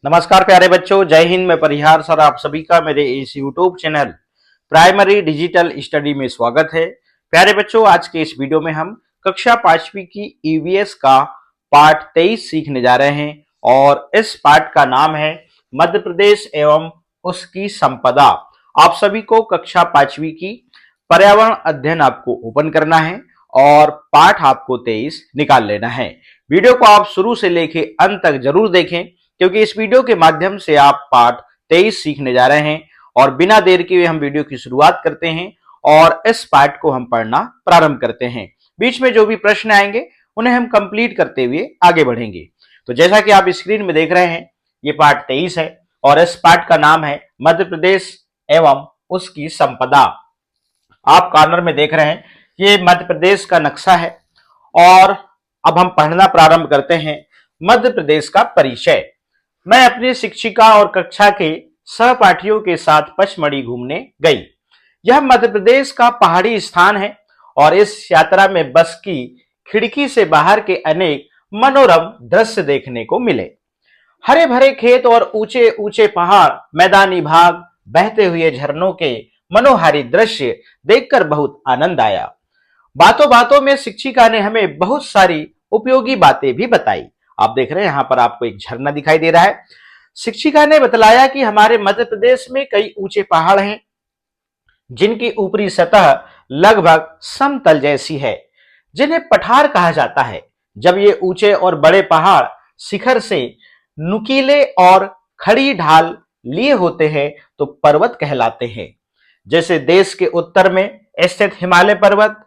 नमस्कार प्यारे बच्चों, जय हिंद। मैं परिहार सर आप सभी का मेरे इस YouTube channel primary digital study में स्वागत है। प्यारे बच्चों, आज के इस वीडियो में हम कक्षा 5वीं की ईवीएस का पाठ 23 सीखने जा रहे हैं और इस पाठ का नाम है मध्य प्रदेश एवं उसकी संपदा। आप सभी को कक्षा 5वीं की पर्यावरण अध्ययन आपको ओपन करना है और पाठ आपको 23 निकाल लेना है। वीडियो को आप शुरू से लेके अंत तक जरूर देखें, क्योंकि इस वीडियो के माध्यम से आप पाठ 23 सीखने जा रहे हैं। और बिना देर किए हम वीडियो की शुरुआत करते हैं और इस पाठ को हम पढ़ना प्रारंभ करते हैं। बीच में जो भी प्रश्न आएंगे उन्हें हम कंप्लीट करते हुए आगे बढ़ेंगे। तो जैसा कि आप स्क्रीन में देख रहे हैं, ये पाठ 23 है और इस पाठ का नाम है मध्य प्रदेश एवं उसकी संपदा। आप कॉर्नर में देख रहे हैं, ये मध्य प्रदेश का नक्शा है और अब हम पढ़ना प्रारंभ करते हैं। मध्य प्रदेश का परिचय। मैं अपनी शिक्षिका और कक्षा के सहपाठियों के साथ पचमढ़ी घूमने गई। यह मध्य प्रदेश का पहाड़ी स्थान है और इस यात्रा में बस की खिड़की से बाहर के अनेक मनोरम दृश्य देखने को मिले। हरे भरे खेत और ऊंचे ऊंचे पहाड़, मैदानी भाग, बहते हुए झरनों के मनोहारी दृश्य देखकर बहुत आनंद आया। बातों बातों में शिक्षिका ने हमें बहुत सारी उपयोगी बातें भी बताई। आप देख रहे हैं, यहां पर आपको एक झरना दिखाई दे रहा है। शिक्षिका ने बतलाया कि हमारे मध्य प्रदेश में कई ऊंचे पहाड़ हैं जिनकी ऊपरी सतह लगभग समतल जैसी है, जिन्हें पठार कहा जाता है। जब ये ऊंचे और बड़े पहाड़ शिखर से नुकीले और खड़ी ढाल लिए होते हैं तो पर्वत कहलाते हैं। जैसे देश के उत्तर में स्थित हिमालय पर्वत।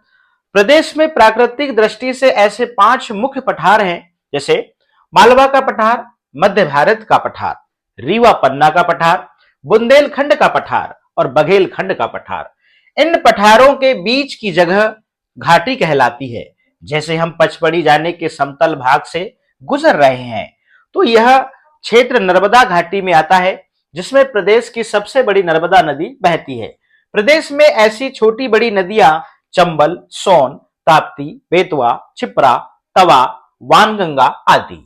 प्रदेश में प्राकृतिक दृष्टि से ऐसे 5 मुख्य पठार हैं, जैसे मालवा का पठार, मध्य भारत का पठार, रीवा पन्ना का पठार, बुंदेलखंड का पठार और बघेलखंड का पठार। इन पठारों के बीच की जगह घाटी कहलाती है। जैसे हम पचमढ़ी जाने के समतल भाग से गुजर रहे हैं तो यह क्षेत्र नर्मदा घाटी में आता है, जिसमें प्रदेश की सबसे बड़ी नर्मदा नदी बहती है। प्रदेश में ऐसी छोटी बड़ी नदियां चंबल, सोन, ताप्ती, बेतवा, छिप्रा, तवा, वानगंगा आदि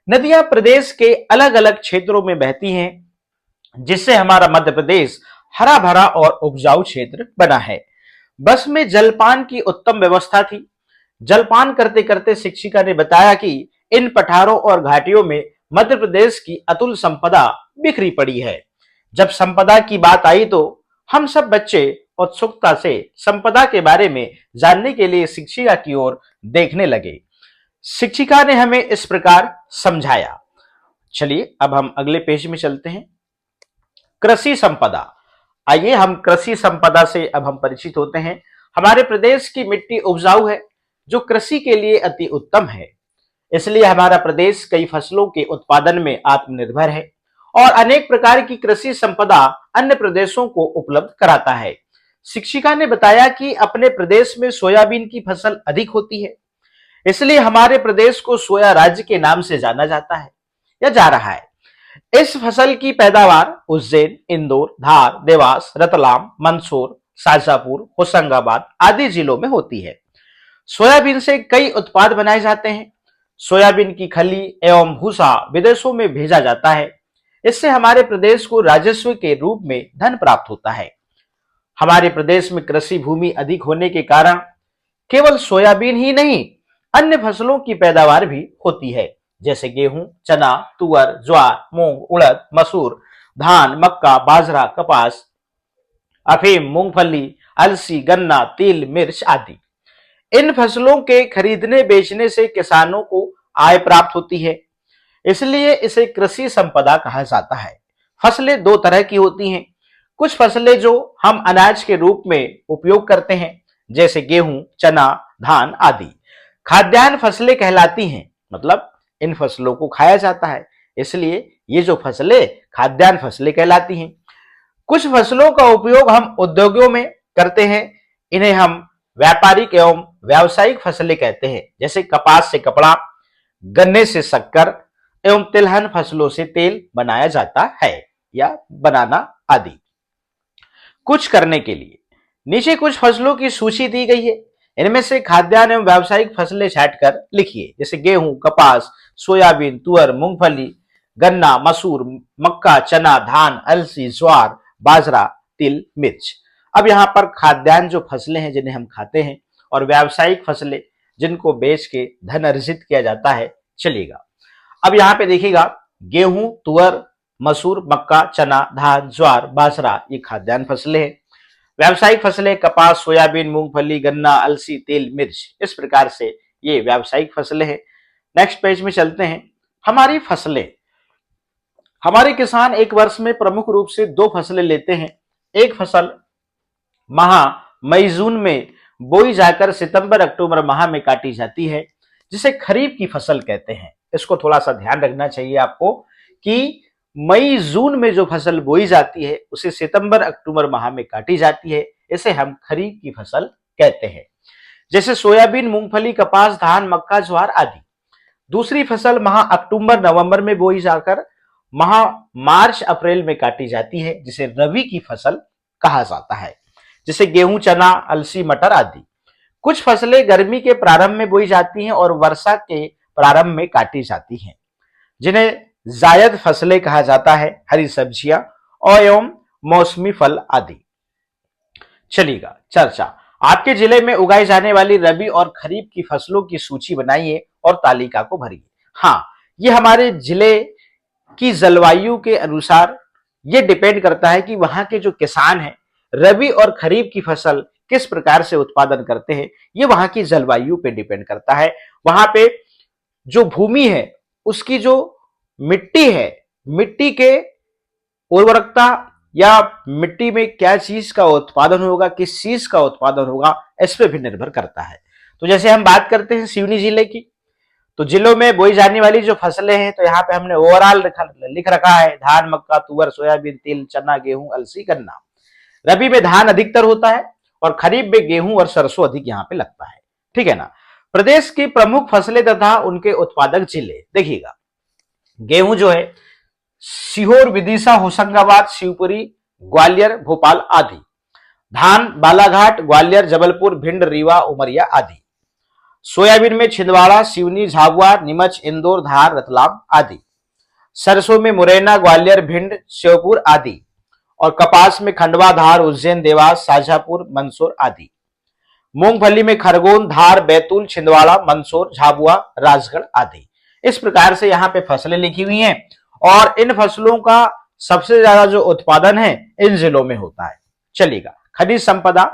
नदियां प्रदेश के अलग अलग क्षेत्रों में बहती हैं, जिससे हमारा मध्य प्रदेश हरा भरा और उपजाऊ क्षेत्र बना है। बस में जलपान की उत्तम व्यवस्था थी। जलपान करते करते शिक्षिका ने बताया कि इन पठारों और घाटियों में मध्य प्रदेश की अतुल संपदा बिखरी पड़ी है। जब संपदा की बात आई तो हम सब बच्चे उत्सुकता से संपदा के बारे में जानने के लिए शिक्षिका की ओर देखने लगे। शिक्षिका ने हमें इस प्रकार समझाया। चलिए अब हम अगले पेज में चलते हैं। कृषि संपदा। आइए हम कृषि संपदा से अब हम परिचित होते हैं। हमारे प्रदेश की मिट्टी उपजाऊ है, जो कृषि के लिए अति उत्तम है। इसलिए हमारा प्रदेश कई फसलों के उत्पादन में आत्मनिर्भर है और अनेक प्रकार की कृषि संपदा अन्य प्रदेशों को उपलब्ध कराता है। शिक्षिका ने बताया कि अपने प्रदेश में सोयाबीन की फसल अधिक होती है, इसलिए हमारे प्रदेश को सोया राज्य के नाम से जाना जाता है या जा रहा है। इस फसल की पैदावार उज्जैन, इंदौर, धार, देवास, रतलाम, मंदसौर, शाजापुर, होशंगाबाद आदि जिलों में होती है। सोयाबीन से कई उत्पाद बनाए जाते हैं। सोयाबीन की खली एवं भूसा विदेशों में भेजा जाता है। इससे हमारे प्रदेश को राजस्व के रूप में धन प्राप्त होता है। हमारे प्रदेश में कृषि भूमि अधिक होने के कारण केवल सोयाबीन ही नहीं, अन्य फसलों की पैदावार भी होती है, जैसे गेहूं, चना, तुअर, ज्वार, मूंग, उड़द, मसूर, धान, मक्का, बाजरा, कपास, अफीम, मूंगफली, अलसी, गन्ना, तिल, मिर्च आदि। इन फसलों के खरीदने बेचने से किसानों को आय प्राप्त होती है, इसलिए इसे कृषि संपदा कहा जाता है। फसलें 2 तरह की होती हैं। कुछ फसलें जो हम अनाज के रूप में उपयोग करते हैं, जैसे गेहूं, चना, धान आदि खाद्यान्न फसलें कहलाती हैं, मतलब इन फसलों को खाया जाता है, इसलिए ये जो फसलें खाद्यान्न फसलें कहलाती हैं। कुछ फसलों का उपयोग हम उद्योगों में करते हैं, इन्हें हम व्यापारिक एवं व्यावसायिक फसलें कहते हैं, जैसे कपास से कपड़ा, गन्ने से शक्कर एवं तिलहन फसलों से तेल बनाया जाता है या बनाना आदि। कुछ करने के लिए नीचे कुछ फसलों की सूची दी गई है। इनमें से खाद्यान्न एवं व्यावसायिक फसलें छांटकर लिखिए, जैसे गेहूं, कपास, सोयाबीन, तुअर, मूंगफली, गन्ना, मसूर, मक्का, चना, धान, अलसी, ज्वार, बाजरा, तिल, मिर्च। अब यहाँ पर खाद्यान्न जो फसलें हैं जिन्हें हम खाते हैं और व्यावसायिक फसलें जिनको बेच के धन अर्जित किया जाता है, चलेगा। अब यहाँ पे देखिएगा, गेहूं, तुअर, मसूर, मक्का, चना, धान, ज्वार, बाजरा, ये खाद्यान्न फसलें हैं। व्यावसायिक फसलें कपास, सोयाबीन, मूंगफली, गन्ना, अलसी, तिल, मिर्च, इस प्रकार से ये व्यावसायिक फसलें हैं। नेक्स्ट पेज में चलते हैं। हमारी फसलें, हमारे किसान एक वर्ष में प्रमुख रूप से दो फसलें लेते हैं। एक फसल माह मई जून में बोई जाकर सितंबर अक्टूबर माह में काटी जाती है, जिसे खरीफ की फसल कहते हैं। इसको थोड़ा सा ध्यान रखना चाहिए आपको कि मई जून में जो फसल बोई जाती है उसे सितंबर अक्टूबर माह में काटी जाती है, इसे हम खरीफ की फसल कहते हैं। जैसे सोयाबीन, मूंगफली, कपास, धान, मक्का, ज्वार आदि। दूसरी फसल माह अक्टूबर नवंबर में बोई जाकर माह मार्च अप्रैल में काटी जाती है, जिसे रबी की फसल कहा जाता है। जैसे गेहूं, चना, अलसी, मटर आदि। कुछ फसलें गर्मी के प्रारंभ में बोई जाती हैं और वर्षा के प्रारंभ में काटी जाती हैं, जिन्हें जायद फसलें कहा जाता है। हरी सब्जियां और एवं मौसमी फल आदि। चलिएगा चर्चा। आपके जिले में उगाई जाने वाली रबी और खरीफ की फसलों की सूची बनाइए और तालिका को भरिए। हाँ, ये हमारे जिले की जलवायु के अनुसार ये डिपेंड करता है कि वहां के जो किसान हैं रबी और खरीफ की फसल किस प्रकार से उत्पादन करते हैं। ये वहां की जलवायु पे डिपेंड करता है। वहां पे जो भूमि है, उसकी जो मिट्टी है, मिट्टी के उर्वरकता या मिट्टी में क्या चीज का उत्पादन होगा, किस चीज का उत्पादन होगा, इस पे भी निर्भर करता है। तो जैसे हम बात करते हैं सिवनी जिले की, तो जिलों में बोई जाने वाली जो फसलें हैं, तो यहाँ पे हमने ओवरऑल लिख रखा है धान, मक्का, तुअर, सोयाबीन, तिल, चना, गेहूं, अलसी, गन्ना। रबी में धान अधिकतर होता है और खरीफ में गेहूं और सरसों अधिक यहाँ पे लगता है। ठीक है ना। प्रदेश की प्रमुख फसलें तथा उनके उत्पादक जिले देखिएगा। गेहूं जो है सीहोर, विदिशा, होशंगाबाद, शिवपुरी, ग्वालियर, भोपाल आदि। धान बालाघाट, ग्वालियर, जबलपुर, भिंड, रीवा, उमरिया आदि। सोयाबीन में छिंदवाड़ा, सिवनी, झाबुआ, नीमच, इंदौर, धार, रतलाम आदि। सरसों में मुरैना, ग्वालियर, भिंड, श्योपुर आदि। और कपास में खंडवा, धार, उज्जैन, देवास, शाजापुर, मंदसौर आदि। मूंगफली में खरगोन, धार, बैतूल, छिंदवाड़ा, मंदसौर, झाबुआ, राजगढ़ आदि। इस प्रकार से यहाँ पे फसलें लिखी हुई हैं और इन फसलों का सबसे ज्यादा जो उत्पादन है इन जिलों में होता है। चलिएगा। खनिज संपदा।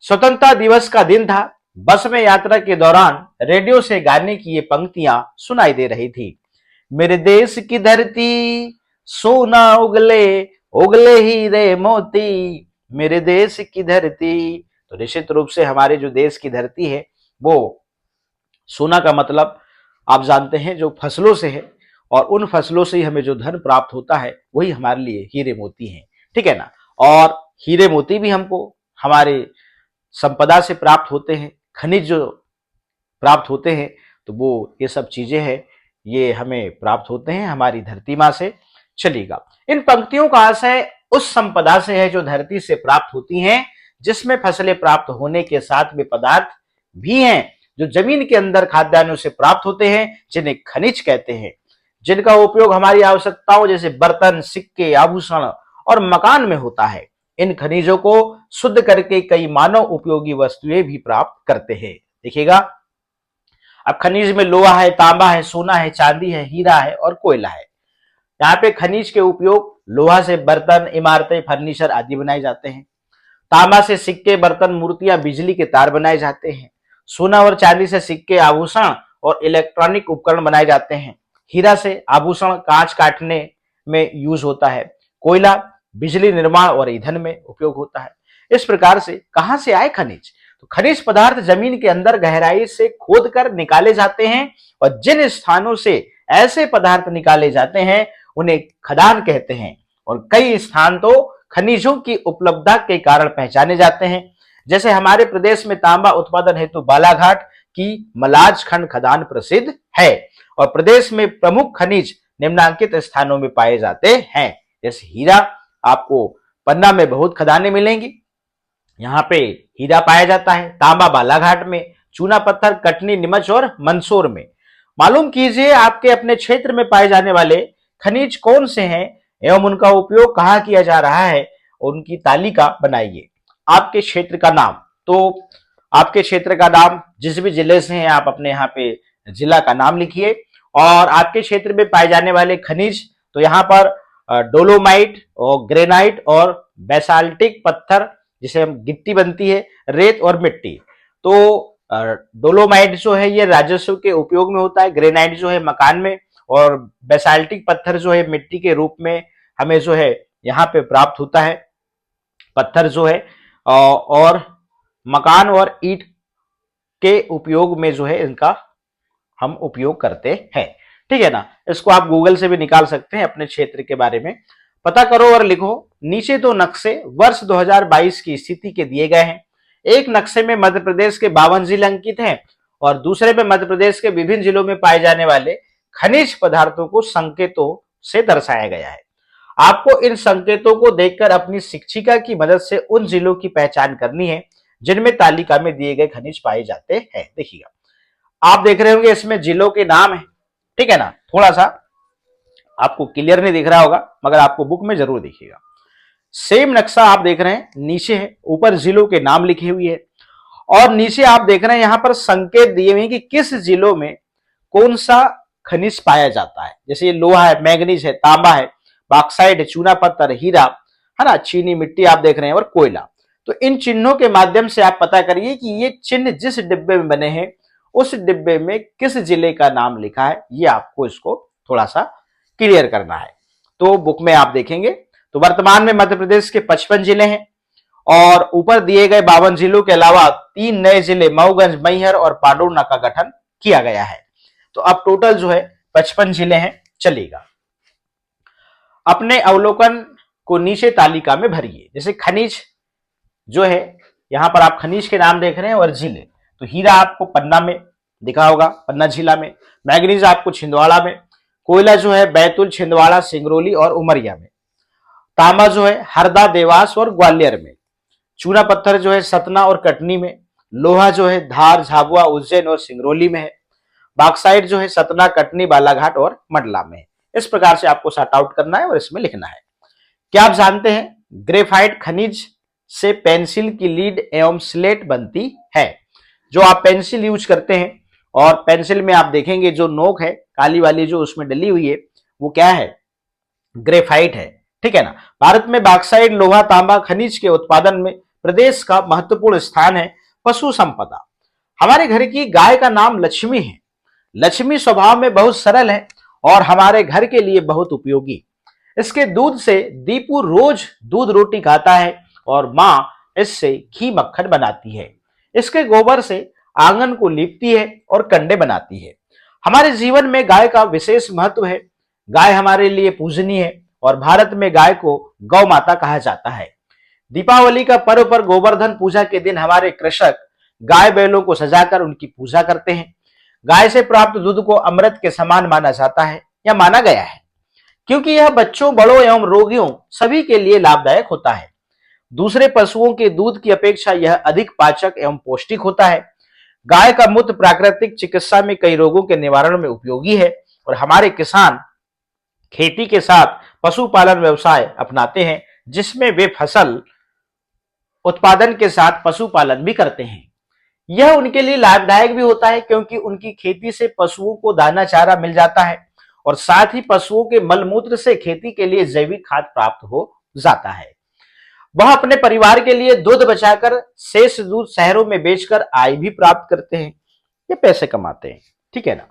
स्वतंत्रता दिवस का दिन था। बस में यात्रा के दौरान रेडियो से गाने की ये पंक्तियां सुनाई दे रही थी। मेरे देश की धरती सोना उगले, उगले हीरे मोती, मेरे देश की धरती। तो निश्चित रूप से हमारे जो देश की धरती है वो सोना का मतलब आप जानते हैं जो फसलों से है, और उन फसलों से ही हमें जो धन प्राप्त होता है वही हमारे लिए हीरे मोती हैं। ठीक है ना। और हीरे मोती भी हमको हमारे संपदा से प्राप्त होते हैं, खनिज जो प्राप्त होते हैं, तो वो ये सब चीजें हैं, ये हमें प्राप्त होते हैं हमारी धरती माँ से। चलिएगा। इन पंक्तियों का आशय उस संपदा से है जो धरती से प्राप्त होती हैं, जिसमें फसलें प्राप्त होने के साथ में पदार्थ भी हैं जो जमीन के अंदर खाद्यान्नों से प्राप्त होते हैं, जिन्हें खनिज कहते हैं, जिनका उपयोग हमारी आवश्यकताओं जैसे बर्तन, सिक्के, आभूषण और मकान में होता है। इन खनिजों को शुद्ध करके कई मानव उपयोगी वस्तुएं भी प्राप्त करते हैं। देखिएगा, अब खनिज में लोहा है, तांबा है, सोना है, चांदी है, हीरा है और कोयला है। यहाँ पे खनिज के उपयोग लोहा से बर्तन, इमारतें, फर्नीचर आदि बनाए जाते हैं। तांबा से सिक्के, बर्तन, मूर्तियां, बिजली के तार बनाए जाते हैं। सोना और चांदी से सिक्के, आभूषण और इलेक्ट्रॉनिक उपकरण बनाए जाते हैं। हीरा से आभूषण, कांच काटने में यूज होता है। कोयला बिजली निर्माण और ईंधन में उपयोग होता है। इस प्रकार से कहां से आए खनिज? तो खनिज पदार्थ जमीन के अंदर गहराई से खोद कर निकाले जाते हैं, और जिन स्थानों से ऐसे पदार्थ निकाले जाते हैं उन्हें खदान कहते हैं। और कई स्थान तो खनिजों की उपलब्धता के कारण पहचाने जाते हैं। जैसे हमारे प्रदेश में तांबा उत्पादन हेतु बालाघाट की मलाज खंड खदान प्रसिद्ध है, और प्रदेश में प्रमुख खनिज निम्नलिखित स्थानों में पाए जाते हैं। जैसे हीरा, आपको पन्ना में बहुत खदानें मिलेंगी, यहाँ पे हीरा पाया जाता है। तांबा बालाघाट में, चूना पत्थर कटनी, नीमच और मंदसौर में। मालूम कीजिए आपके अपने क्षेत्र में पाए जाने वाले खनिज कौन से हैं एवं उनका उपयोग कहाँ किया जा रहा है, उनकी तालिका बनाइए। आपके क्षेत्र का नाम, तो आपके क्षेत्र का नाम जिस भी जिले से हैं आप अपने यहाँ पे जिला का नाम लिखिए। और आपके क्षेत्र में पाए जाने वाले खनिज, तो यहाँ पर डोलोमाइट और ग्रेनाइट और बेसाल्टिक पत्थर, जिसे हम गिट्टी बनती है, रेत और मिट्टी। तो डोलोमाइट जो है ये राजस्व के उपयोग में होता है, ग्रेनाइट जो है मकान में, और बेसाल्टिक पत्थर जो है मिट्टी के रूप में हमें जो है यहाँ पे प्राप्त होता है। पत्थर जो है और मकान और ईंट के उपयोग में जो है इनका हम उपयोग करते हैं। ठीक है ना, इसको आप गूगल से भी निकाल सकते हैं, अपने क्षेत्र के बारे में पता करो और लिखो। नीचे दो नक्शे वर्ष 2022 की स्थिति के दिए गए हैं। एक नक्शे में मध्य प्रदेश के 52 जिले अंकित हैं और दूसरे में मध्य प्रदेश के विभिन्न जिलों में पाए जाने वाले खनिज पदार्थों को संकेतों से दर्शाया गया है। आपको इन संकेतों को देखकर अपनी शिक्षिका की मदद से उन जिलों की पहचान करनी है जिनमें तालिका में दिए गए खनिज पाए जाते हैं। देखिएगा, आप देख रहे होंगे इसमें जिलों के नाम है। ठीक है ना, थोड़ा सा आपको क्लियर नहीं दिख रहा होगा, मगर आपको बुक में जरूर दिखेगा। सेम नक्शा आप देख रहे हैं, नीचे है, ऊपर जिलों के नाम लिखे हुए है और नीचे आप देख रहे हैं यहां पर संकेत दिए हुए हैं कि किस जिलों में कौन सा खनिज पाया जाता है। जैसे ये लोहा है, मैग्नीज है, तांबा है, बॉक्साइट है, चूना पत्थर, हीरा है ना, चीनी मिट्टी आप देख रहे हैं, और कोयला। तो इन चिन्हों के माध्यम से आप पता करिए कि ये चिन्ह जिस डिब्बे में बने हैं उस डिब्बे में किस जिले का नाम लिखा है। ये आपको इसको थोड़ा सा क्लियर करना है। तो बुक में आप देखेंगे तो वर्तमान में मध्य प्रदेश के 55 जिले हैं और ऊपर दिए गए 52 जिलों के अलावा 3 नए जिले मऊगंज, मैहर और पांडुर्ना का गठन किया गया है। तो अब टोटल जो है 55 जिले हैं। चलेगा, अपने अवलोकन को नीचे तालिका में भरिए। जैसे खनिज जो है, यहां पर आप खनिज के नाम देख रहे हैं और जिले, तो हीरा आपको पन्ना में दिखा होगा, पन्ना जिला में। मैग्नीज आपको छिंदवाड़ा में। कोयला जो है बैतूल, छिंदवाड़ा, सिंगरौली और उमरिया में। तांबा जो है हरदा, देवास और ग्वालियर में। चूना पत्थर जो है सतना और कटनी में। लोहा जो है धार, झाबुआ, उज्जैन और सिंगरौली में है। बॉक्साइट जो है सतना, कटनी, बालाघाट और मंडला में है। इस प्रकार से आपको सॉर्ट आउट करना है और इसमें लिखना है। क्या आप जानते हैं ग्रेफाइट खनिज से पेंसिल की लीड एवं स्लेट बनती है। जो आप पेंसिल यूज करते हैं और पेंसिल में आप देखेंगे जो नोक है काली वाली जो उसमें डली हुई है वो क्या है, ग्रेफाइट है। ठीक है ना। भारत में बॉक्साइट, लोहा, तांबा खनिज के उत्पादन में प्रदेश का महत्वपूर्ण स्थान है। पशु संपदा, हमारे घर की गाय का नाम लक्ष्मी है। लक्ष्मी स्वभाव में बहुत सरल है और हमारे घर के लिए बहुत उपयोगी। इसके दूध से दीपू रोज दूध रोटी खाता है और मां इससे घी मक्खन बनाती है। इसके गोबर से आंगन को लीपती है और कंडे बनाती है। हमारे जीवन में गाय का विशेष महत्व है। गाय हमारे लिए पूजनीय है और भारत में गाय को गौ माता कहा जाता है। दीपावली का पर्व पर गोवर्धन पूजा के दिन हमारे कृषक गाय बैलों को सजाकर उनकी पूजा करते हैं। गाय से प्राप्त दूध को अमृत के समान माना जाता है या माना गया है, क्योंकि यह बच्चों, बड़ों एवं रोगियों सभी के लिए लाभदायक होता है। दूसरे पशुओं के दूध की अपेक्षा यह अधिक पाचक एवं पौष्टिक होता है। गाय का मूत्र प्राकृतिक चिकित्सा में कई रोगों के निवारण में उपयोगी है और हमारे किसान खेती के साथ पशुपालन व्यवसाय अपनाते हैं, जिसमें वे फसल उत्पादन के साथ पशुपालन भी करते हैं। यह उनके लिए लाभदायक भी होता है क्योंकि उनकी खेती से पशुओं को दाना चारा मिल जाता है और साथ ही पशुओं के मलमूत्र से खेती के लिए जैविक खाद प्राप्त हो जाता है। वह अपने परिवार के लिए दूध बचाकर शेष दूध शहरों में बेचकर आय भी प्राप्त करते हैं, ये पैसे कमाते हैं। ठीक है ना।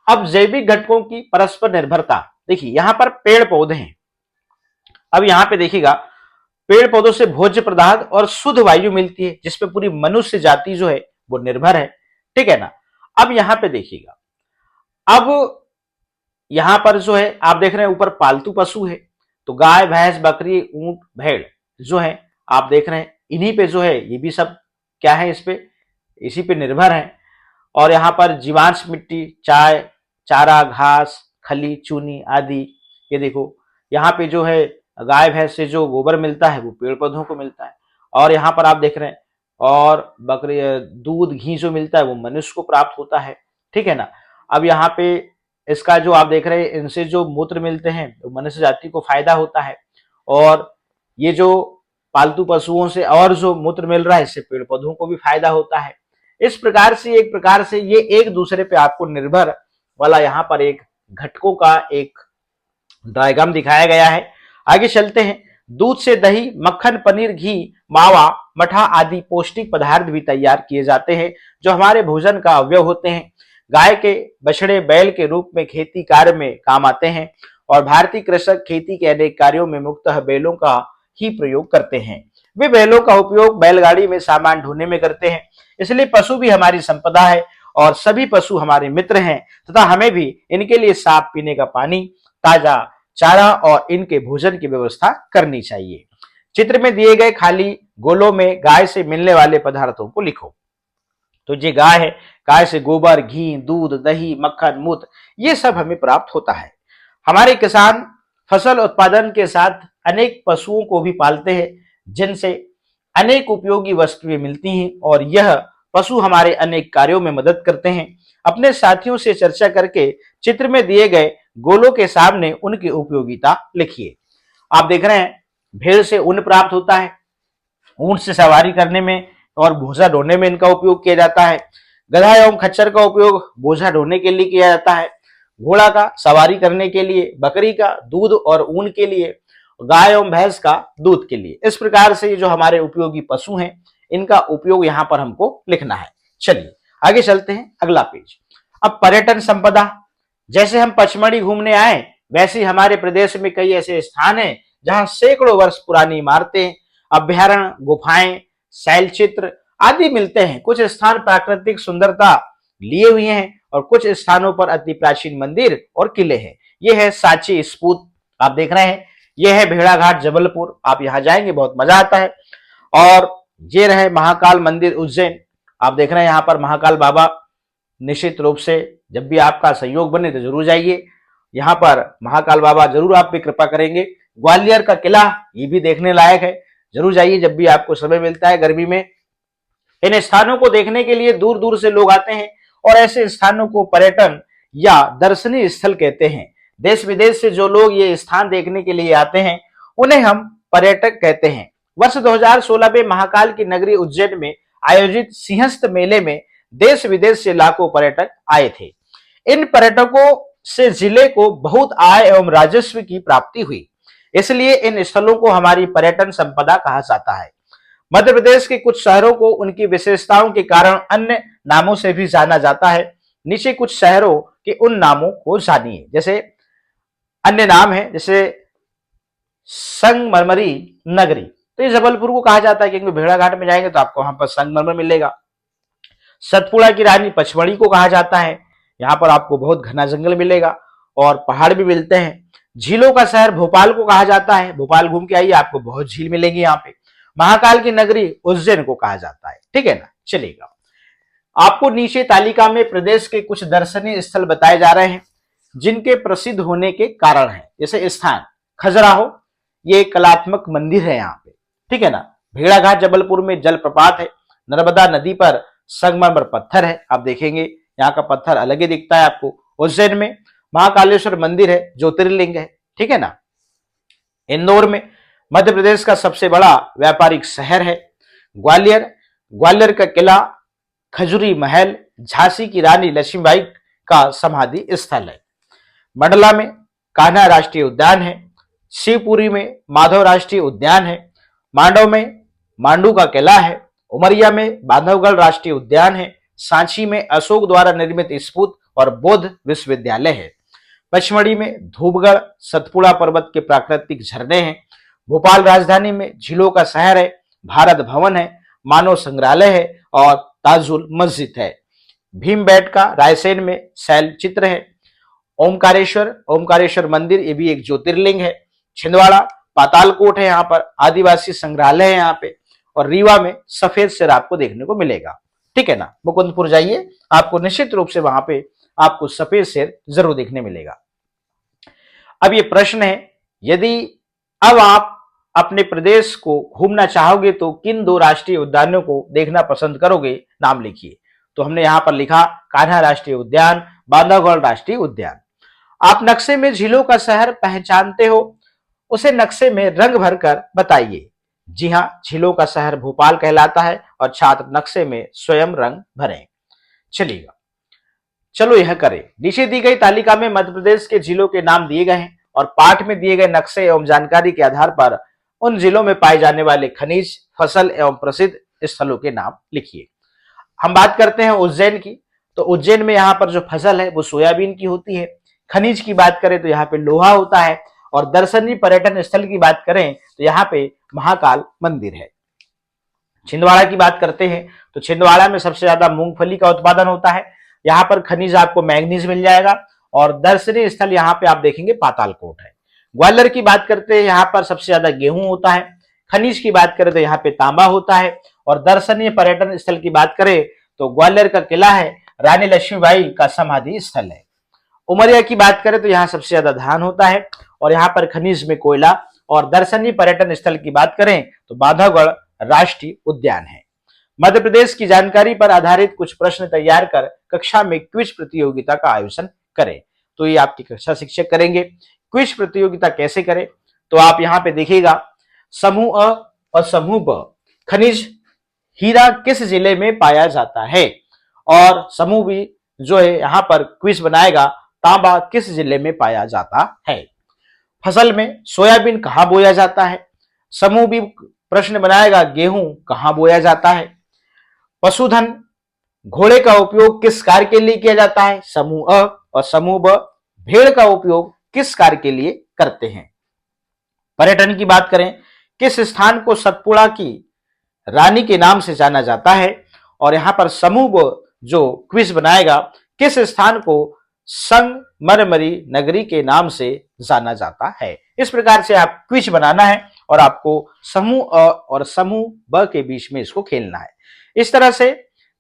अब जैविक घटकों की परस्पर निर्भरता, देखिए यहां पर पेड़ पौधे हैं। अब यहां पे देखिएगा पेड़ पौधों से भोज्य पदार्थ और शुद्ध वायु मिलती है, जिसपे पूरी मनुष्य जाति जो है वो निर्भर है। ठीक है ना। अब यहां पे देखिएगा, अब यहां पर जो है आप देख रहे हैं ऊपर पालतू पशु है, तो गाय, भैंस, बकरी, ऊंट, भेड़ जो है आप देख रहे हैं, इन्हीं पे जो है ये भी सब क्या है, इस पे इसी पे निर्भर है। और यहाँ पर जीवांश मिट्टी, चाय, चारा, घास, खली, चूनी आदि, ये देखो यहाँ पे जो है गाय भैंस से जो गोबर मिलता है वो पेड़ पौधों को मिलता है। और यहाँ पर आप देख रहे हैं, और बकरी दूध, घी जो मिलता है वो मनुष्य को प्राप्त होता है। ठीक है ना। अब यहाँ पे इसका जो आप देख रहे हैं, इनसे जो मूत्र मिलते हैं तो मनुष्य जाति को फायदा होता है। और ये जो पालतू पशुओं से और जो मूत्र मिल रहा है, इससे पेड़ पौधों को भी फायदा होता है। इस प्रकार से एक प्रकार से ये एक दूसरे पे आपको निर्भर वाला यहाँ पर एक घटकों का एक डायग्राम दिखाया गया है। आगे चलते हैं। दूध से दही, मक्खन, पनीर, घी, मावा, मठा आदि पौष्टिक पदार्थ भी तैयार किए जाते हैं जो हमारे भोजन का अवयव होते हैं। गाय के बछड़े बैल के रूप में खेती कार्य में काम आते हैं और भारतीय कृषक खेती के अनेक कार्यों में मुख्यतः बैलों का ही प्रयोग करते हैं। वे बैलों का उपयोग बैलगाड़ी में सामान ढोने में करते हैं। इसलिए पशु भी हमारी संपदा है और सभी पशु हमारे मित्र हैं तथा हमें भी इनके लिए साफ पीने का पानी, ताजा चारा और इनके भोजन की व्यवस्था करनी चाहिए। चित्र में दिए गए खाली गोलों में गाय से मिलने वाले पदार्थों को लिखो। तो ये गाय है, गाय से गोबर, घी, दूध, दही, मक्खन, मूत्र ये सब हमें प्राप्त होता है। हमारे किसान फसल उत्पादन के साथ अनेक पशुओं को भी पालते हैं जिनसे अनेक उपयोगी वस्तुएं मिलती हैं और यह पशु हमारे अनेक कार्यों में मदद करते हैं। अपने साथियों से चर्चा करके चित्र में दिए गए गोलों के सामने उनकी उपयोगिता लिखिए। आप देख रहे हैं भेड़ से ऊन प्राप्त होता है, ऊंट से सवारी करने में और बोझा ढोने में इनका उपयोग किया जाता है। गधा एवं खच्चर का उपयोग बोझा ढोने के लिए किया जाता है, घोड़ा का सवारी करने के लिए, बकरी का दूध और ऊन के लिए, गाय एवं भैंस का दूध के लिए। इस प्रकार से ये जो हमारे उपयोगी पशु हैं इनका उपयोग यहाँ पर हमको लिखना है। चलिए आगे चलते हैं, अगला पेज। अब पर्यटन संपदा, जैसे हम पचमढ़ी घूमने आए वैसे हमारे प्रदेश में कई ऐसे स्थान हैं जहां सैकड़ों वर्ष पुरानी इमारतें, अभ्यारण्य, गुफाएं, शैलचित्र आदि मिलते हैं। कुछ स्थान प्राकृतिक सुंदरता लिए हुए हैं और कुछ स्थानों पर अति प्राचीन मंदिर और किले हैं। यह है सांची स्फूर्त, आप देख रहे हैं। यह है भेड़ाघाट जबलपुर, आप यहाँ जाएंगे बहुत मजा आता है। और ये रहे महाकाल मंदिर उज्जैन, आप देख रहे हैं यहाँ पर महाकाल बाबा। निश्चित रूप से जब भी आपका सहयोग बने तो जरूर जाइए, यहाँ पर महाकाल बाबा जरूर आप पे कृपा करेंगे। ग्वालियर का किला ये भी देखने लायक है, जरूर जाइए जब भी आपको समय मिलता है गर्मी में। इन स्थानों को देखने के लिए दूर दूर से लोग आते हैं और ऐसे स्थानों को पर्यटन या दर्शनीय स्थल कहते हैं। देश विदेश से जो लोग ये स्थान देखने के लिए आते हैं उन्हें हम पर्यटक कहते हैं। वर्ष 2016 में महाकाल की नगरी उज्जैन में आयोजित सिंहस्थ मेले में देश विदेश से लाखों पर्यटक आए थे। इन पर्यटकों से जिले को बहुत आय एवं राजस्व की प्राप्ति हुई, इसलिए इन स्थलों को हमारी पर्यटन संपदा कहा जाता है। मध्य प्रदेश के कुछ शहरों को उनकी विशेषताओं के कारण अन्य नामों से भी जाना जाता है। नीचे कुछ शहरों के उन नामों को जानिए। जैसे अन्य नाम है, जैसे संगमरमरी नगरी, तो ये जबलपुर को कहा जाता है क्योंकि भेड़ाघाट में जाएंगे तो आपको वहां पर संगमरमर मिलेगा। सतपुड़ा की रानी पचमढ़ी को कहा जाता है, यहाँ पर आपको बहुत घना जंगल मिलेगा और पहाड़ भी मिलते हैं। झीलों का शहर भोपाल को कहा जाता है, भोपाल घूम के आइए आपको बहुत झील मिलेगी यहाँ पे। महाकाल की नगरी उज्जैन को कहा जाता है, ठीक है ना। चलेगा, आपको नीचे तालिका में प्रदेश के कुछ दर्शनीय स्थल बताए जा रहे हैं जिनके प्रसिद्ध होने के कारण है। जैसे स्थान खजुराहो, ये कलात्मक मंदिर है यहाँ पे, ठीक है ना। भेड़ाघाट जबलपुर में जलप्रपात है, नर्मदा नदी पर संगमरमर पत्थर है, आप देखेंगे यहाँ का पत्थर अलग ही दिखता है आपको। उज्जैन में महाकालेश्वर मंदिर है, ज्योतिर्लिंग है, ठीक है ना। इंदौर में मध्य प्रदेश का सबसे बड़ा व्यापारिक शहर है। ग्वालियर का किला, खजुरी महल, झांसी की रानी लक्ष्मीबाई का समाधि स्थल है। मंडला में कान्हा राष्ट्रीय उद्यान है। शिवपुरी में माधव राष्ट्रीय उद्यान है। मांडव में मांडू का किला है। उमरिया में बांधवगढ़ राष्ट्रीय उद्यान है। सांची में अशोक द्वारा निर्मित स्फूर्त और बौद्ध विश्वविद्यालय है। पचमढ़ी में धूपगढ़, सतपुड़ा पर्वत के प्राकृतिक झरने हैं। भोपाल राजधानी में झीलों का शहर है, भारत भवन है, मानव संग्रहालय है और ताजुल मस्जिद है। भीमबेटका रायसेन में शैल चित्र है। ओमकारेश्वर मंदिर, ये भी एक ज्योतिर्लिंग है। छिंदवाड़ा पातालकोट है, यहाँ पर आदिवासी संग्रहालय है यहाँ पे। और रीवा में सफेद शेर आपको देखने को मिलेगा, ठीक है ना। मुकुंदपुर जाइए, आपको निश्चित रूप से वहां पे आपको सफेद शेर जरूर देखने मिलेगा। अब ये प्रश्न है, यदि अब आप अपने प्रदेश को घूमना चाहोगे तो किन दो राष्ट्रीय उद्यानों को देखना पसंद करोगे, नाम लिखिए। तो हमने यहाँ पर लिखा कान्हा राष्ट्रीय उद्यान, बांधवगढ़ राष्ट्रीय उद्यान। आप नक्शे में झीलों का शहर पहचानते हो, उसे नक्शे में रंग भरकर बताइए। जी हां, झीलों का शहर भोपाल कहलाता है और छात्र नक्शे में स्वयं रंग भरें। चलिएगा, चलो यह करें। नीचे दी गई तालिका में मध्य प्रदेश के जिलों के नाम दिए गए हैं और पाठ में दिए गए नक्शे एवं जानकारी के आधार पर उन जिलों में पाए जाने वाले खनिज, फसल एवं प्रसिद्ध स्थलों के नाम लिखिए। हम बात करते हैं उज्जैन की, तो उज्जैन में यहाँ पर जो फसल है वो सोयाबीन की होती है। खनिज की बात करें तो यहाँ पे लोहा होता है और दर्शनीय पर्यटन स्थल की बात करें तो यहाँ पे महाकाल मंदिर है। छिंदवाड़ा की बात करते हैं तो छिंदवाड़ा में सबसे ज्यादा मूंगफली का उत्पादन होता है। यहाँ पर खनिज आपको मैग्नीज मिल जाएगा और दर्शनीय स्थल यहाँ पे आप देखेंगे पातालकोट है। ग्वालियर की बात करते हैं, यहाँ पर सबसे ज्यादा गेहूं होता है। खनिज की बात करें तो यहाँ पे तांबा होता है और दर्शनीय पर्यटन स्थल की बात करें तो ग्वालियर का किला है, रानी लक्ष्मीबाई का समाधि स्थल है। उमरिया की बात करें तो यहाँ सबसे ज्यादा धान होता है और यहाँ पर खनिज में कोयला, और दर्शनीय पर्यटन स्थल की बात करें तो बांधवगढ़ राष्ट्रीय उद्यान है। मध्य प्रदेश की जानकारी पर आधारित कुछ प्रश्न तैयार कर कक्षा में क्विज प्रतियोगिता का आयोजन करें। तो ये आपकी कक्षा शिक्षक करेंगे। क्विज प्रतियोगिता कैसे करें, तो आप यहाँ पे देखिएगा, समूह अ और समूह ब, खनिज हीरा किस जिले में पाया जाता है, और समूह बी जो है यहाँ पर क्विज बनाएगा, तांबा किस जिले में पाया जाता है। फसल में सोयाबीन कहां बोया जाता है। समूह बी प्रश्न बनाएगा, गेहूं कहां बोया जाता है। पशुधन घोड़े का उपयोग किस कार्य के लिए किया जाता है। समूह अ और समूह ब भेड़ का उपयोग किस कार्य के लिए करते हैं। पर्यटन की बात करें, किस स्थान को सतपुड़ा की रानी के नाम से जाना जाता है, और यहां पर समूह ब जो क्विज बनाएगा, किस स्थान को संगमरमरी नगरी के नाम से जाना जाता है। इस प्रकार से आप क्विज बनाना है और आपको समूह अ और समूह ब के बीच में इसको खेलना है। इस तरह से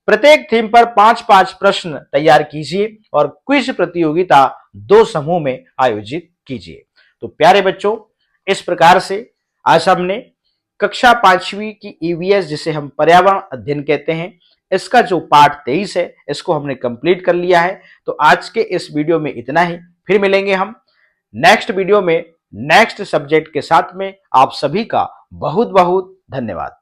प्रत्येक थीम पर 5-5 प्रश्न तैयार कीजिए और क्विज प्रतियोगिता 2 समूह में आयोजित कीजिए। तो प्यारे बच्चों, इस प्रकार से आज हमने कक्षा 5वीं की ईवीएस, जिसे हम पर्यावरण अध्ययन कहते हैं, इसका जो पाठ 23 है इसको हमने कंप्लीट कर लिया है। तो आज के इस वीडियो में इतना ही। फिर मिलेंगे हम नेक्स्ट वीडियो में नेक्स्ट सब्जेक्ट के साथ में। आप सभी का बहुत बहुत धन्यवाद।